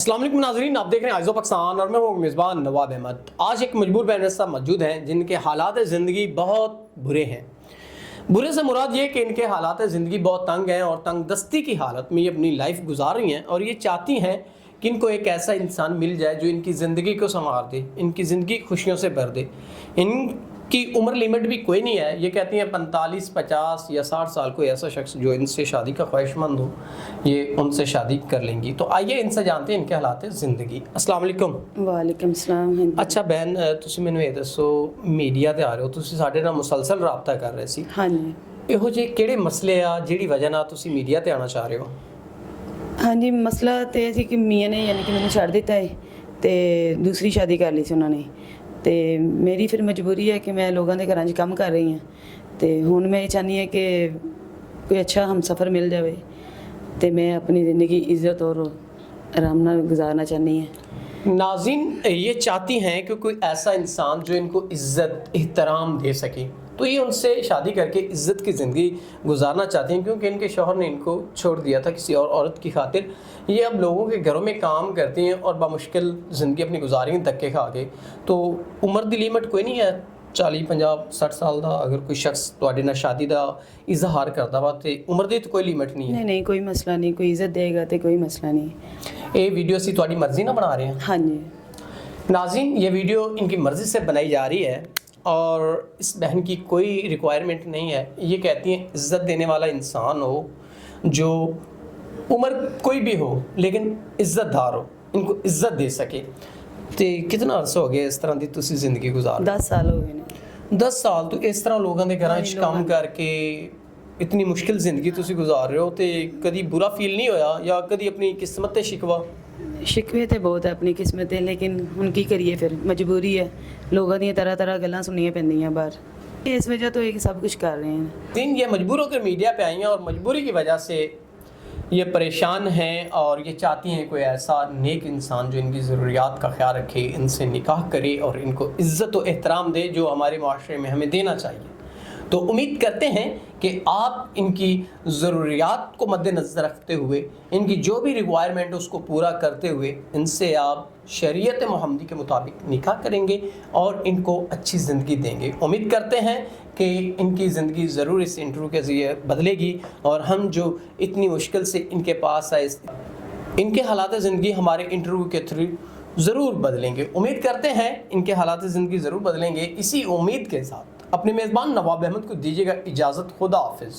अस्सलाम वालेकुम नाज़रीन, आप देख रहे हैं आइज़ो पाकिस्तान और मैं हूँ मेज़बान नवाब अहमद। आज एक मजबूर बहन साहब मौजूद हैं जिनके हालात ज़िंदगी बहुत बुरे हैं। बुरे से मुराद ये कि इनके हालात ज़िंदगी बहुत तंग हैं और तंग दस्ती की हालत में ये अपनी लाइफ गुजार रही हैं और ये चाहती हैं कि इनको एक ऐसा इंसान मिल जाए जो इनकी ज़िंदगी को संवार दे, इनकी ज़िंदगी खुशियों से भर दे। इनकी उम्र लिमिट भी कोई नहीं है। ये कहती हैं 45, 50 या 60 साल कोई ऐसा शख्स जो इनसे शादी का ख्वाहिशमंद हो, ये उनसे शादी कर लेंगी। तो आइए इनसे जानते हैं इनके हालात ज़िंदगी। अस्सलाम वालेकुम। वालेकुम सलाम। हाँ जी। अच्छा बहन, तुसी मैनू ये दसो, मीडिया ते आ रहे हो, तुसी साडे नाल मुसलसल राबता कर रहे सी। हाँ जी। ਇਹੋ ਜਿਹੇ ਕਿਹੜੇ ਮਸਲੇ ਆ ਜਿਹੜੀ ਵਜ੍ਹਾ ਨਾਲ ਤੁਸੀਂ ਮੀਡੀਆ ਤੇ ਆਉਣਾ ਚਾਹ ਰਹੇ ਹੋ? हाँ जी, मसला तो यह ਸੀ कि ਮੀਆਂ ਨੇ यानी कि मैंने छੱਡ ਦਿੱਤਾ है ਤੇ दूसरी शादी कर ली सी उन्होंने। ਤੇ मेरी फिर मजबूरी है कि मैं लोगों के घरों 'ਚ ਕੰਮ कर रही हाँ। ਤੇ ਹੁਣ मैं ये चाहनी है कि कोई अच्छा हमसफ़र मिल जाए तो मैं अपनी ज़िंदगी इज़्ज़त और आराम नाल गुजारना चाहनी है। नाज़रीन, ये चाहती हैं कि कोई ऐसा इंसान जो इनको इज़्ज़त एहतराम दे सके, तो ये उनसे शादी करके इज़्ज़त की ज़िंदगी गुजारना चाहती हैं क्योंकि इनके शौहर ने इनको छोड़ दिया था किसी और औरत की खातिर। ये अब लोगों के घरों में काम करती हैं और बामुश्किल ज़िंदगी अपनी गुजारी धक्के खा के। तो उम्र की लिमिट कोई नहीं है, 40, 50, 60 साल का अगर कोई शख्स तुहाडे नाल शादी का इजहार करता वा तो उम्र की तो कोई लिमिट नहीं है। नहीं नहीं, कोई मसला नहीं, कोई इज़्ज़त देगा तो कोई मसला नहीं। ये वीडियो असी तुहाडी मर्जी ना बना रहे हैं। हाँ जी। नाज़रीन, ये वीडियो इनकी मर्ज़ी से बनाई जा रही है और इस बहन की कोई रिक्वायरमेंट नहीं है। ये कहती हैं इज़्ज़त देने वाला इंसान हो, जो उम्र कोई भी हो लेकिन इज़्ज़तदार हो, इनको इज़्ज़त दे सके। तो कितना अर्सा हो गया इस तरह की तुसी ज़िंदगी गुजार? 10 साल हो गए ने। 10 साल तो इस तरह लोगों के घर काम करके इतनी मुश्किल ज़िंदगी तुसी गुजार रहे हो, तो कभी बुरा फील नहीं होया या कभी अपनी किस्मत ते शिकवा? शिकवे तो बहुत है अपनी किस्मत है, लेकिन हुण की करिए, फिर मजबूरी है। लोगों दी तरह तरह गल्लां सुनिया पैंदियां बाहर, इस वजह तो ये सब कुछ कर रहे हैं। दिन ये मजबूर होकर मीडिया पे आई हैं और मजबूरी की वजह से ये परेशान हैं और ये चाहती हैं कोई ऐसा नेक इंसान जो इनकी ज़रूरियात का ख्याल रखे, इनसे निकाह करे और इनको इज़्ज़त व एहतराम दे जो हमारे माशरे में हमें देना चाहिए। तो उम्मीद करते हैं कि आप इनकी ज़रूरियात को मद्देनज़र रखते हुए, इनकी जो भी रिक्वायरमेंट उसको पूरा करते हुए इनसे आप शरीयत मोहम्मदी के मुताबिक निकाह करेंगे और इनको अच्छी ज़िंदगी देंगे। उम्मीद करते हैं कि इनकी ज़िंदगी ज़रूर इस इंटरव्यू के ज़रिए बदलेगी और हम जो इतनी मुश्किल से इनके पास आए, इनके हालात ज़िंदगी हमारे इंटरव्यू के थ्रू ज़रूर बदलेंगे। उम्मीद करते हैं इनके हालात ज़िंदगी ज़रूर बदलेंगे। इसी उम्मीद के साथ अपने मेज़बान नवाब अहमद को दीजिएगा इजाज़त। खुदा हाफिज़।